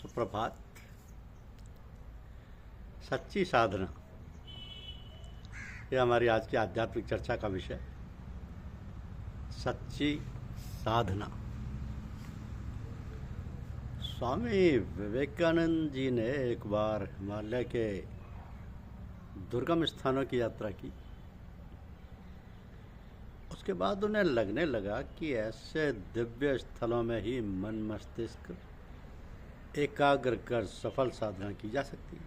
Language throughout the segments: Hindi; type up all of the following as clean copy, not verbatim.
सुप्रभात। सच्ची साधना, यह हमारी आज की आध्यात्मिक चर्चा का विषय। सच्ची साधना। स्वामी विवेकानंद जी ने एक बार हिमालय के दुर्गम स्थानों की यात्रा की। उसके बाद उन्हें लगने लगा कि ऐसे दिव्य स्थलों में ही मन मस्तिष्क एकाग्र कर सफल साधना की जा सकती है।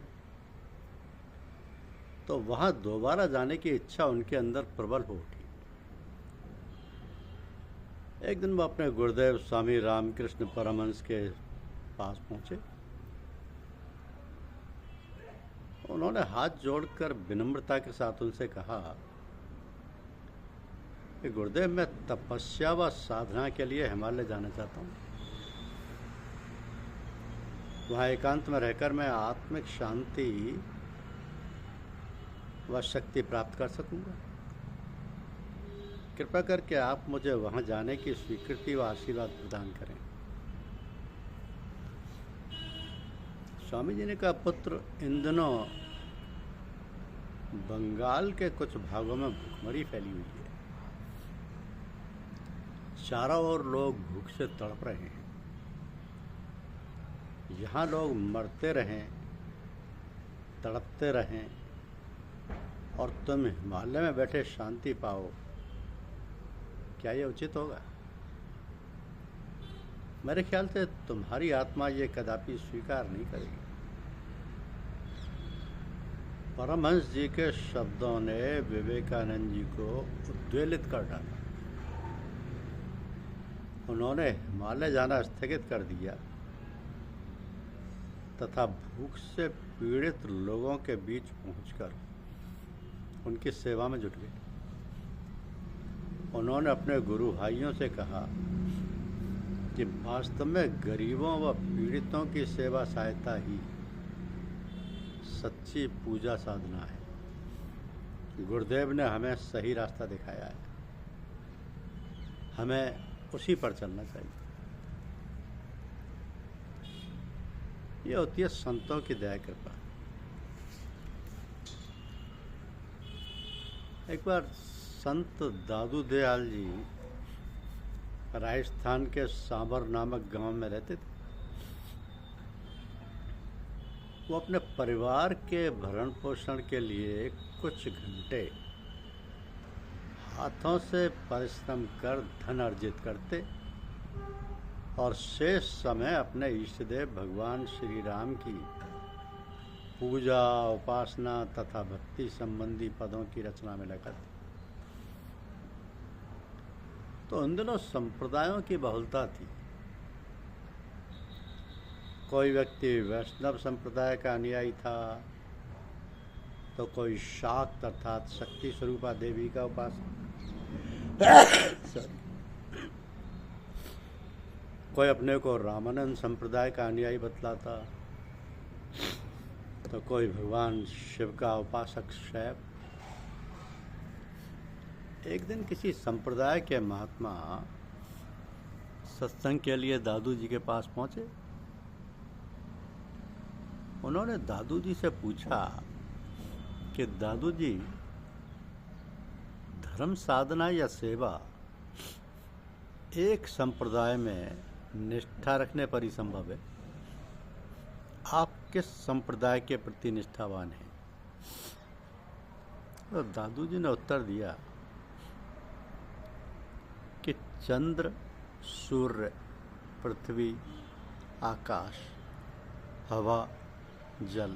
तो वहां दोबारा जाने की इच्छा उनके अंदर प्रबल हो उठी। एक दिन वो अपने गुरुदेव स्वामी रामकृष्ण परमहंस के पास पहुंचे। उन्होंने हाथ जोड़कर विनम्रता के साथ उनसे कहा कि गुरुदेव, मैं तपस्या व साधना के लिए हिमालय जाना चाहता हूँ। वहाँ एकांत में रहकर मैं आत्मिक शांति व शक्ति प्राप्त कर सकूंगा। कृपा करके आप मुझे वहाँ जाने की स्वीकृति व आशीर्वाद प्रदान करें। स्वामी जी ने कहा, पुत्र, इन दिनों बंगाल के कुछ भागों में भूखमरी फैली हुई है। चारों ओर लोग भूख से तड़प रहे हैं। यहाँ लोग मरते रहें, तड़पते रहें और तुम हिमालय में बैठे शांति पाओ, क्या ये उचित होगा? मेरे ख्याल से तुम्हारी आत्मा ये कदापि स्वीकार नहीं करेगी। परमहंस जी के शब्दों ने विवेकानंद जी को उद्वेलित कर डाला। उन्होंने हिमालय जाना स्थगित कर दिया तथा भूख से पीड़ित लोगों के बीच पहुंचकर उनकी सेवा में जुट गए। उन्होंने अपने गुरु भाइयों से कहा कि वास्तव में गरीबों व पीड़ितों की सेवा सहायता ही सच्ची पूजा साधना है। गुरुदेव ने हमें सही रास्ता दिखाया है, हमें उसी पर चलना चाहिए। यह होती है संतों की दया कृपा। एक बार संत दादू दयाल जी राजस्थान के सांबर नामक गांव में रहते थे। वो अपने परिवार के भरण पोषण के लिए कुछ घंटे हाथों से परिश्रम कर धन अर्जित करते और शेष समय अपने इष्टदेव भगवान श्री राम की पूजा, उपासना तथा भक्ति संबंधी पदों की रचना में लगाते। तो उन दिनों संप्रदायों की बहुलता थी। कोई व्यक्ति वैष्णव संप्रदाय का अनुयायी था, तो कोई शाक्त अर्थात शक्ति स्वरूपा देवी का उपासक, कोई अपने को रामानंद संप्रदाय का अनुयायी बतलाता, तो कोई भगवान शिव का उपासक शैव। एक दिन किसी संप्रदाय के महात्मा सत्संग के लिए दादू जी के पास पहुंचे। उन्होंने दादू जी से पूछा कि दादू जी, धर्म साधना या सेवा एक संप्रदाय में निष्ठा रखने पर ही संभव है। आप किस संप्रदाय के प्रति निष्ठावान हैं? तो दादू जी ने उत्तर दिया कि चंद्र, सूर्य, पृथ्वी, आकाश, हवा, जल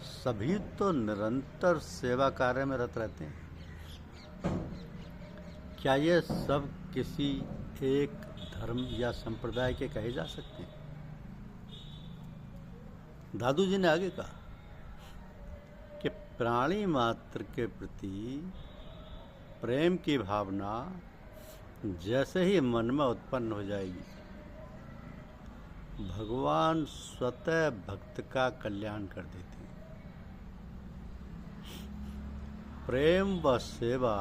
सभी तो निरंतर सेवा कार्य में रत रहते हैं। क्या ये सब किसी एक धर्म या संप्रदाय के कहे जा सकते हैं? दादू जी ने आगे कहा कि प्राणी मात्र के प्रति प्रेम की भावना जैसे ही मन में उत्पन्न हो जाएगी, भगवान स्वतः भक्त का कल्याण कर देते हैं। प्रेम व सेवा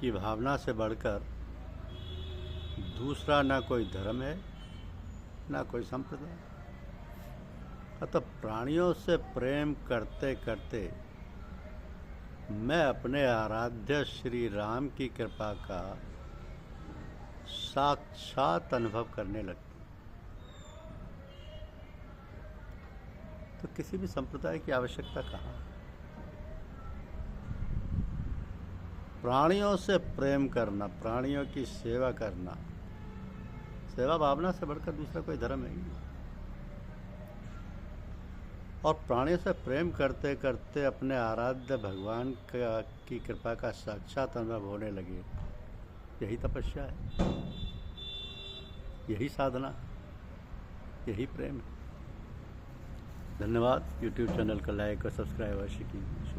की भावना से बढ़कर दूसरा न कोई धर्म है ना कोई संप्रदाय। अतः प्राणियों से प्रेम करते करते मैं अपने आराध्य श्री राम की कृपा का साक्षात अनुभव करने लगती। तो किसी भी संप्रदाय की आवश्यकता कहाँ? प्राणियों से प्रेम करना, प्राणियों की सेवा करना, सेवा भावना से बढ़कर दूसरा कोई धर्म है ही नहीं। और प्राणियों से प्रेम करते करते अपने आराध्य भगवान की कृपा का साक्षात अनुभव होने लगे। यही तपस्या है, यही साधना, यही प्रेम है। धन्यवाद। YouTube चैनल को लाइक और सब्सक्राइब अवश्य कीजिए।